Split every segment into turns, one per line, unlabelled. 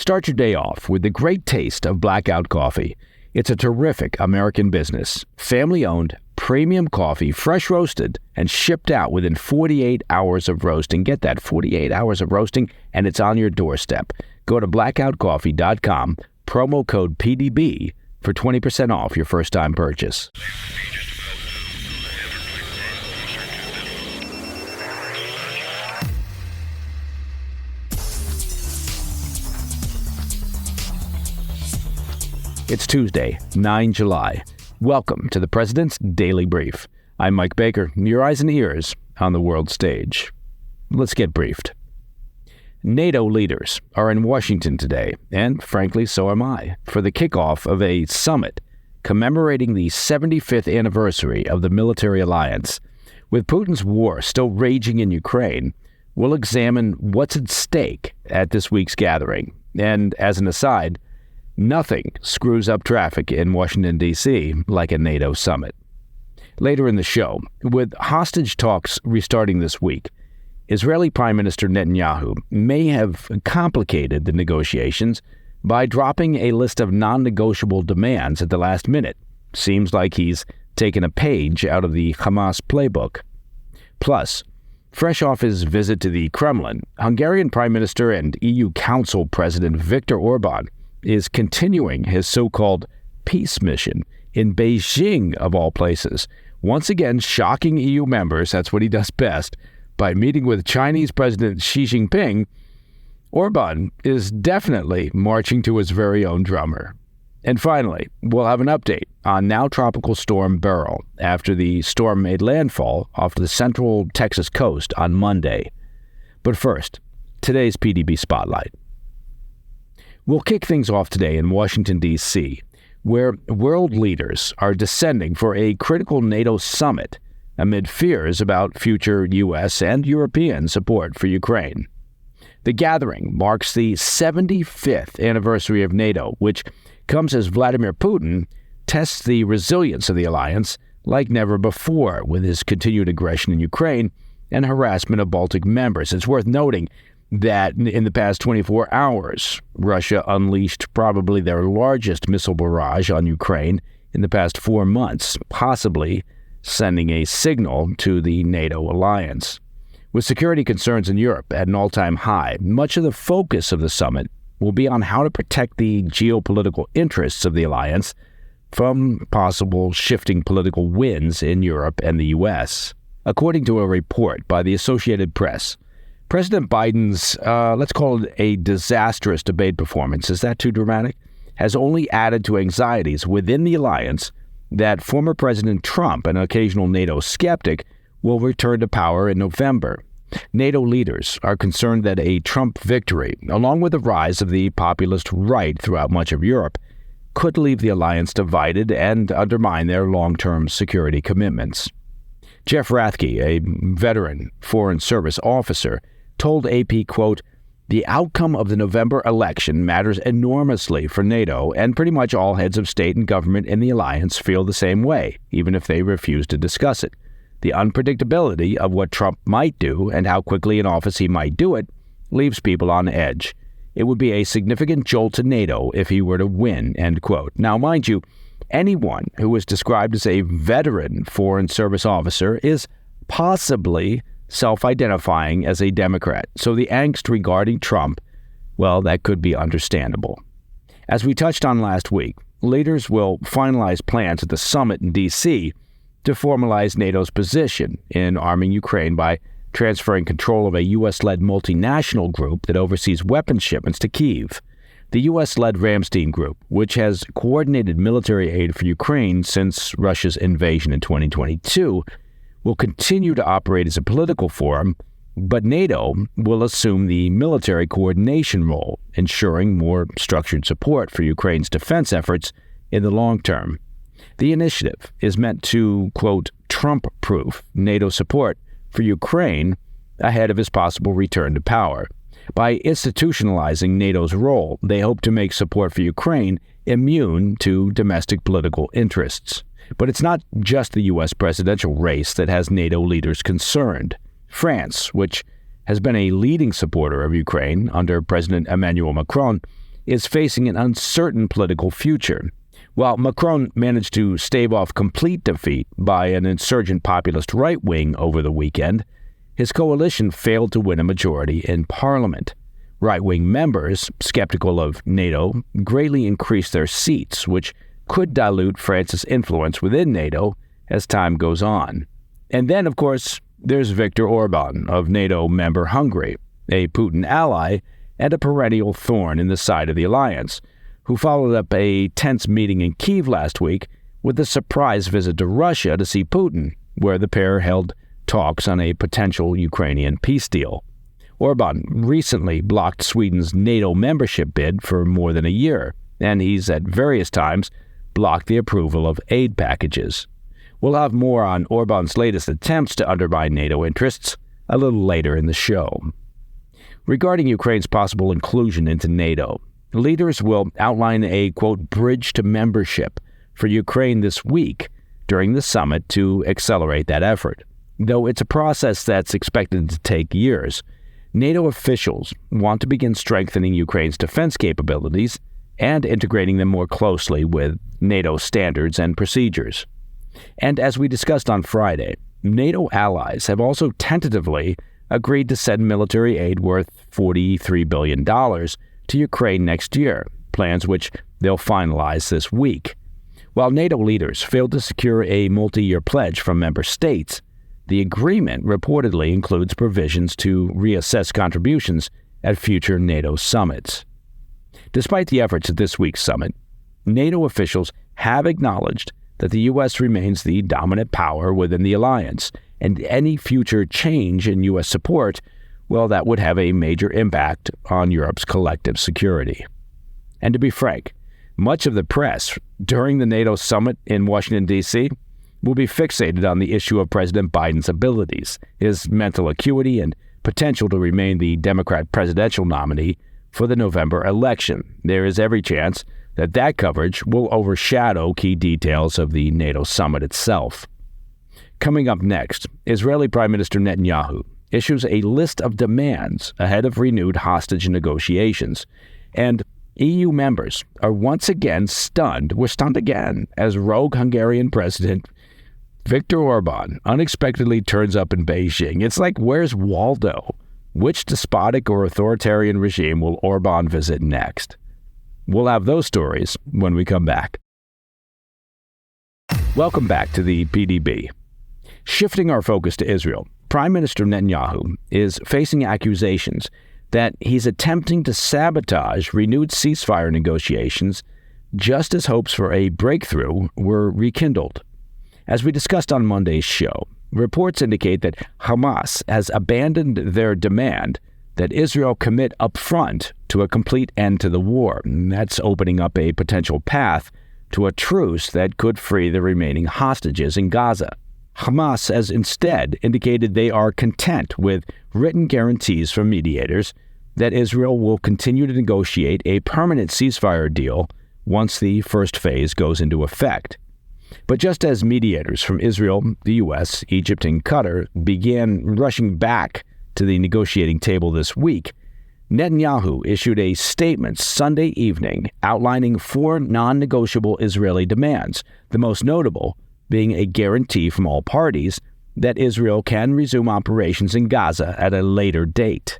Start your day off with the great taste of Blackout Coffee. It's a terrific American business, family-owned, premium coffee, fresh roasted, and shipped out within 48 hours of roasting. Get that, 48 hours of roasting, and it's on your doorstep. Go to blackoutcoffee.com, promo code PDB for 20% off your first-time purchase. It's Tuesday, 9 July. Welcome to the President's Daily Brief. I'm Mike Baker, your eyes and ears on the world stage. Let's get briefed. NATO leaders are in Washington today, and frankly, so am I, for the kickoff of a summit commemorating the 75th anniversary of the military alliance. With Putin's war still raging in Ukraine, we'll examine what's at stake at this week's gathering. And as an aside, nothing screws up traffic in Washington, D.C. like a NATO summit. Later in the show, with hostage talks restarting this week, Israeli Prime Minister Netanyahu may have complicated the negotiations by dropping a list of non-negotiable demands at the last minute. Seems like he's taken a page out of the Hamas playbook. Plus, fresh off his visit to the Kremlin, Hungarian Prime Minister and EU Council President Viktor Orban is continuing his so-called peace mission in Beijing, of all places, once again shocking EU members, that's what he does best, by meeting with Chinese President Xi Jinping. Orban is definitely marching to his very own drummer. And finally, we'll have an update on now-tropical storm Beryl after the storm made landfall off the central Texas coast on Monday. But first, today's PDB Spotlight. We'll kick things off today in Washington, D.C., where world leaders are descending for a critical NATO summit amid fears about future U.S. and European support for Ukraine. The gathering marks the 75th anniversary of NATO, which comes as Vladimir Putin tests the resilience of the alliance like never before with his continued aggression in Ukraine and harassment of Baltic members. It's worth noting that in the past 24 hours, Russia unleashed probably their largest missile barrage on Ukraine in the past 4 months, possibly sending a signal to the NATO alliance. With security concerns in Europe at an all-time high, much of the focus of the summit will be on how to protect the geopolitical interests of the alliance from possible shifting political winds in Europe and the U.S. According to a report by the Associated Press, President Biden's, let's call it a disastrous debate performance, is that too dramatic, has only added to anxieties within the alliance that former President Trump, an occasional NATO skeptic, will return to power in November. NATO leaders are concerned that a Trump victory, along with the rise of the populist right throughout much of Europe, could leave the alliance divided and undermine their long-term security commitments. Jeff Rathke, a veteran Foreign Service officer, told AP, quote, "The outcome of the November election matters enormously for NATO, and pretty much all heads of state and government in the alliance feel the same way, even if they refuse to discuss it. The unpredictability of what Trump might do and how quickly in office he might do it leaves people on edge. It would be a significant jolt to NATO if he were to win," end quote. Now, mind you, anyone who is described as a veteran Foreign Service officer is possibly self-identifying as a Democrat, so the angst regarding Trump, well, that could be understandable. As we touched on last week, leaders will finalize plans at the summit in D.C. to formalize NATO's position in arming Ukraine by transferring control of a U.S.-led multinational group that oversees weapons shipments to Kyiv. The U.S.-led Ramstein Group, which has coordinated military aid for Ukraine since Russia's invasion in 2022, will continue to operate as a political forum, but NATO will assume the military coordination role, ensuring more structured support for Ukraine's defense efforts in the long term. The initiative is meant to, quote, Trump-proof NATO support for Ukraine ahead of his possible return to power. By institutionalizing NATO's role, they hope to make support for Ukraine immune to domestic political interests. But it's not just the U.S. presidential race that has NATO leaders concerned. France, which has been a leading supporter of Ukraine under President Emmanuel Macron, is facing an uncertain political future. While Macron managed to stave off complete defeat by an insurgent populist right wing over the weekend, his coalition failed to win a majority in parliament. Right-wing members, skeptical of NATO, greatly increased their seats, which could dilute France's influence within NATO as time goes on. And then, of course, there's Viktor Orban of NATO member Hungary, a Putin ally and a perennial thorn in the side of the alliance, who followed up a tense meeting in Kyiv last week with a surprise visit to Russia to see Putin, where the pair held talks on a potential Ukrainian peace deal. Orban recently blocked Sweden's NATO membership bid for more than a year, and he's at various times blocked the approval of aid packages. We'll have more on Orban's latest attempts to undermine NATO interests a little later in the show. Regarding Ukraine's possible inclusion into NATO, leaders will outline a, quote, bridge to membership for Ukraine this week during the summit to accelerate that effort. Though it's a process that's expected to take years, NATO officials want to begin strengthening Ukraine's defense capabilities and integrating them more closely with NATO standards and procedures. And as we discussed on Friday, NATO allies have also tentatively agreed to send military aid worth $43 billion to Ukraine next year, plans which they'll finalize this week. While NATO leaders failed to secure a multi-year pledge from member states, the agreement reportedly includes provisions to reassess contributions at future NATO summits. Despite the efforts at this week's summit, NATO officials have acknowledged that the U.S. remains the dominant power within the alliance, and any future change in U.S. support, well, that would have a major impact on Europe's collective security. And to be frank, much of the press during the NATO summit in Washington, D.C., will be fixated on the issue of President Biden's abilities, his mental acuity, and potential to remain the Democrat presidential nominee for the November election. There is every chance that that coverage will overshadow key details of the NATO summit itself. Coming up next, Israeli Prime Minister Netanyahu issues a list of demands ahead of renewed hostage negotiations, and EU members are once again stunned. We're stunned again as rogue Hungarian President Viktor Orban unexpectedly turns up in Beijing. It's like, where's Waldo? Which despotic or authoritarian regime will Orban visit next? We'll have those stories when we come back. Welcome back to the PDB. Shifting our focus to Israel, Prime Minister Netanyahu is facing accusations that he's attempting to sabotage renewed ceasefire negotiations just as hopes for a breakthrough were rekindled. As we discussed on Monday's show, reports indicate that Hamas has abandoned their demand that Israel commit upfront to a complete end to the war. And that's opening up a potential path to a truce that could free the remaining hostages in Gaza. Hamas has instead indicated they are content with written guarantees from mediators that Israel will continue to negotiate a permanent ceasefire deal once the first phase goes into effect. But just as mediators from Israel, the U.S., Egypt, and Qatar began rushing back to the negotiating table this week, Netanyahu issued a statement Sunday evening outlining 4 non-negotiable Israeli demands, the most notable being a guarantee from all parties that Israel can resume operations in Gaza at a later date.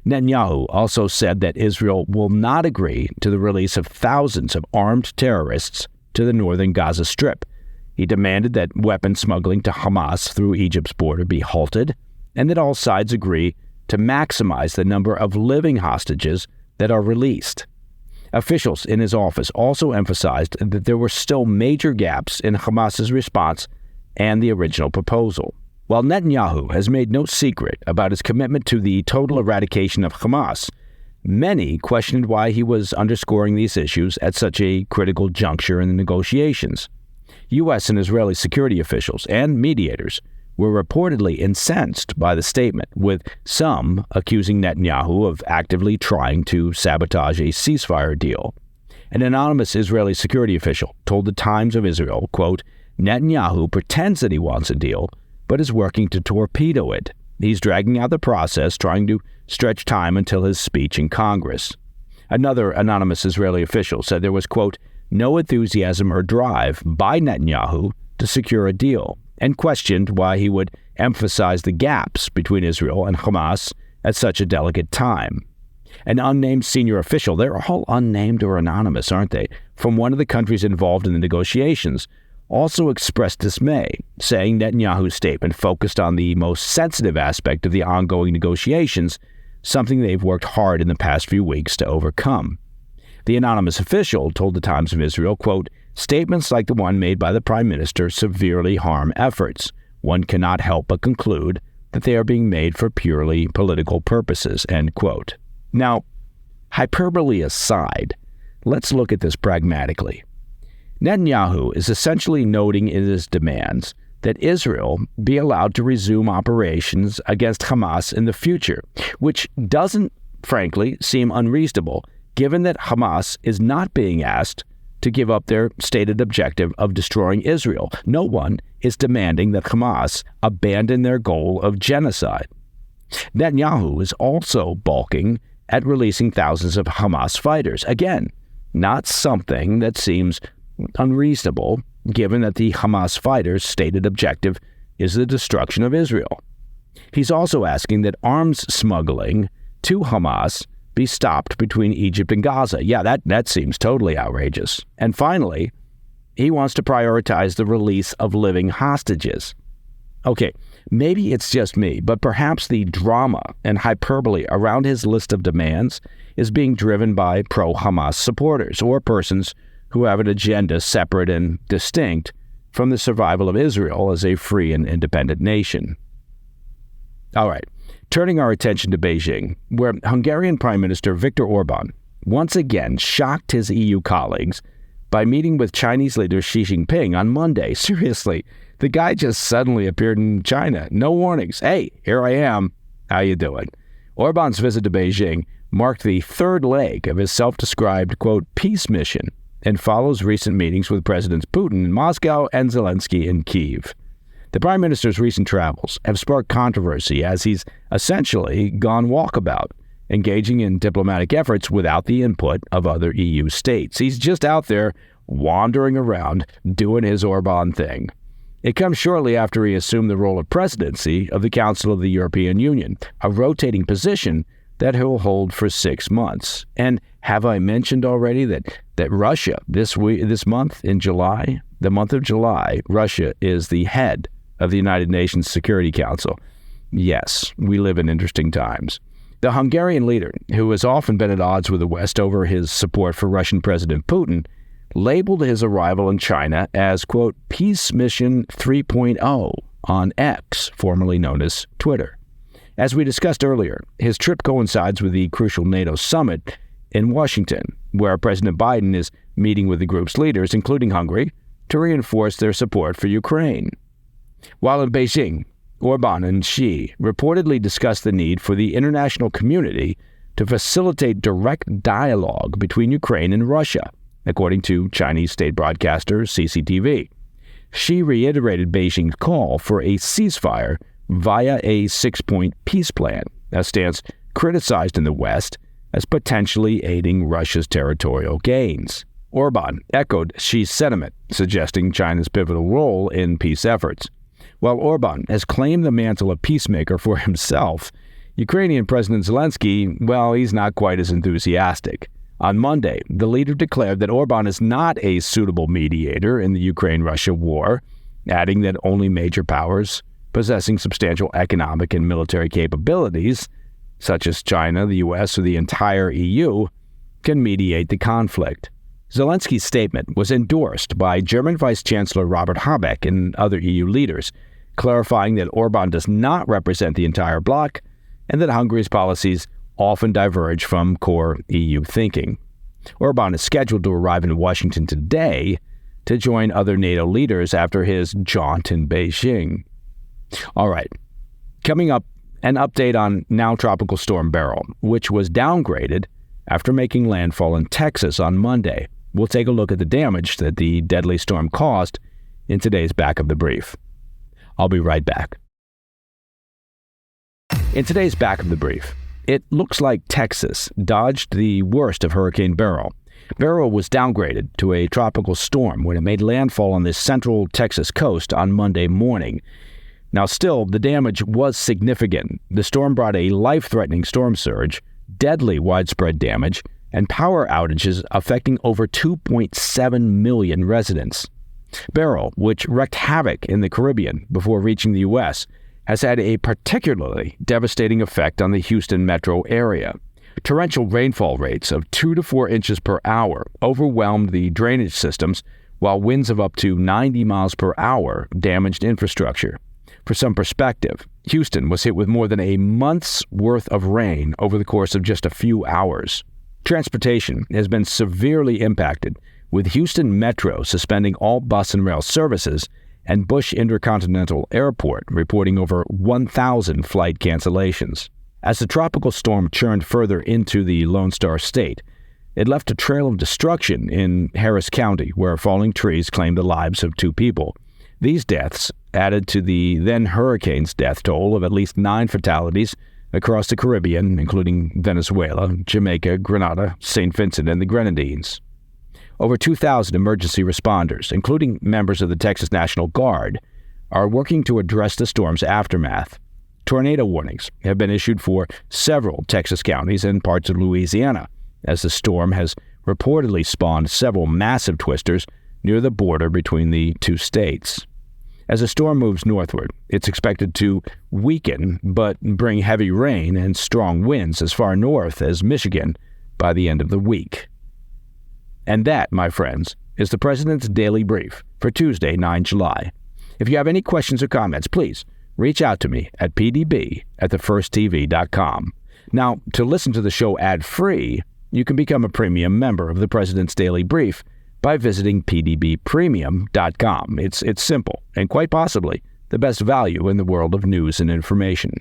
Netanyahu also said that Israel will not agree to the release of thousands of armed terrorists to the northern Gaza Strip. He demanded that weapon smuggling to Hamas through Egypt's border be halted, and that all sides agree to maximize the number of living hostages that are released. Officials in his office also emphasized that there were still major gaps in Hamas's response and the original proposal. While Netanyahu has made no secret about his commitment to the total eradication of Hamas, many questioned why he was underscoring these issues at such a critical juncture in the negotiations. U.S. and Israeli security officials and mediators were reportedly incensed by the statement, with some accusing Netanyahu of actively trying to sabotage a ceasefire deal. An anonymous Israeli security official told the Times of Israel, quote, "Netanyahu pretends that he wants a deal, but is working to torpedo it. He's dragging out the process, trying to stretch time until his speech in Congress." Another anonymous Israeli official said there was, quote, no enthusiasm or drive by Netanyahu to secure a deal, and questioned why he would emphasize the gaps between Israel and Hamas at such a delicate time. An unnamed senior official, they're all unnamed or anonymous, aren't they, from one of the countries involved in the negotiations, also expressed dismay, saying Netanyahu's statement focused on the most sensitive aspect of the ongoing negotiations, something they've worked hard in the past few weeks to overcome. The anonymous official told the Times of Israel, quote, statements like the one made by the Prime Minister severely harm efforts. One cannot help but conclude that they are being made for purely political purposes, end quote. Now, hyperbole aside, let's look at this pragmatically. Netanyahu is essentially noting in his demands that Israel be allowed to resume operations against Hamas in the future, which doesn't, frankly, seem unreasonable, given that Hamas is not being asked to give up their stated objective of destroying Israel. No one is demanding that Hamas abandon their goal of genocide. Netanyahu is also balking at releasing thousands of Hamas fighters. Again, not something that seems unreasonable, given that the Hamas fighters' stated objective is the destruction of Israel. He's also asking that arms smuggling to Hamas be stopped between Egypt and Gaza. Yeah, that seems totally outrageous. And finally, he wants to prioritize the release of living hostages. Okay, maybe it's just me, but perhaps the drama and hyperbole around his list of demands is being driven by pro-Hamas supporters or persons who have an agenda separate and distinct from the survival of Israel as a free and independent nation. All right, turning our attention to Beijing, where Hungarian Prime Minister Viktor Orban once again shocked his EU colleagues by meeting with Chinese leader Xi Jinping on Monday. Seriously, the guy just suddenly appeared in China. No warnings. Hey, here I am. How you doing? Orban's visit to Beijing marked the third leg of his self-described, quote, peace mission, and follows recent meetings with Presidents Putin in Moscow and Zelensky in Kyiv. The Prime Minister's recent travels have sparked controversy as he's essentially gone walkabout, engaging in diplomatic efforts without the input of other EU states. He's just out there wandering around doing his Orban thing. It comes shortly after he assumed the role of presidency of the Council of the European Union, a rotating position that he'll hold for 6 months. And have I mentioned already that Russia, this month in July, the month of July, Russia is the head of the United Nations Security Council. Yes, we live in interesting times. The Hungarian leader, who has often been at odds with the West over his support for Russian President Putin, labeled his arrival in China as, quote, Peace Mission 3.0 on X, formerly known as Twitter. As we discussed earlier, his trip coincides with the crucial NATO summit in Washington, where President Biden is meeting with the group's leaders, including Hungary, to reinforce their support for Ukraine. While in Beijing, Orban and Xi reportedly discussed the need for the international community to facilitate direct dialogue between Ukraine and Russia, according to Chinese state broadcaster CCTV. Xi reiterated Beijing's call for a ceasefire via a 6-point peace plan, a stance criticized in the West as potentially aiding Russia's territorial gains. Orban echoed Xi's sentiment, suggesting China's pivotal role in peace efforts. While Orban has claimed the mantle of peacemaker for himself, Ukrainian President Zelensky, well, he's not quite as enthusiastic. On Monday, the leader declared that Orban is not a suitable mediator in the Ukraine-Russia war, adding that only major powers possessing substantial economic and military capabilities, such as China, the U.S., or the entire EU, can mediate the conflict. Zelensky's statement was endorsed by German Vice Chancellor Robert Habeck and other EU leaders, clarifying that Orban does not represent the entire bloc and that Hungary's policies often diverge from core EU thinking. Orban is scheduled to arrive in Washington today to join other NATO leaders after his jaunt in Beijing. All right, coming up, an update on now-tropical storm Beryl, which was downgraded after making landfall in Texas on Monday. We'll take a look at the damage that the deadly storm caused in today's Back of the Brief. I'll be right back. In today's Back of the Brief, It looks like Texas dodged the worst of Hurricane Beryl. Beryl was downgraded to a tropical storm when it made landfall on the central Texas coast on Monday morning. Now, still, the damage was significant. The storm brought a life-threatening storm surge, deadly widespread damage, and power outages affecting over 2.7 million residents. Beryl, which wreaked havoc in the Caribbean before reaching the U.S., has had a particularly devastating effect on the Houston metro area. Torrential rainfall rates of 2 to 4 inches per hour overwhelmed the drainage systems, while winds of up to 90 miles per hour damaged infrastructure. For some perspective, Houston was hit with more than a month's worth of rain over the course of just a few hours. Transportation has been severely impacted, with Houston Metro suspending all bus and rail services and Bush Intercontinental Airport reporting over 1,000 flight cancellations. As the tropical storm churned further into the Lone Star State, it left a trail of destruction in Harris County, where falling trees claimed the lives of 2 people. These deaths added to the then hurricane's death toll of at least 9 fatalities across the Caribbean, including Venezuela, Jamaica, Grenada, St. Vincent, and the Grenadines. Over 2,000 emergency responders, including members of the Texas National Guard, are working to address the storm's aftermath. Tornado warnings have been issued for several Texas counties and parts of Louisiana, as the storm has reportedly spawned several massive twisters near the border between the 2 states. As the storm moves northward, it's expected to weaken but bring heavy rain and strong winds as far north as Michigan by the end of the week. And that, my friends, is the President's Daily Brief for Tuesday, 9 July. If you have any questions or comments, please reach out to me at pdb@thefirsttv.com. Now, to listen to the show ad-free, you can become a premium member of the President's Daily Brief by visiting pdbpremium.com. It's simple and quite possibly the best value in the world of news and information.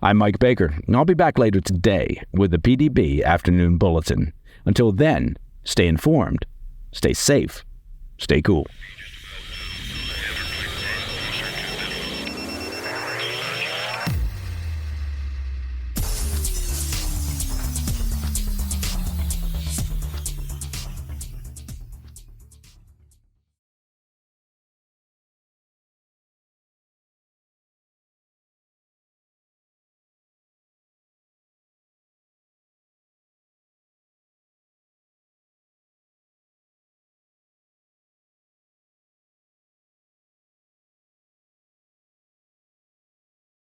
I'm Mike Baker, and I'll be back later today with the PDB Afternoon Bulletin. Until then, stay informed, stay safe, stay cool.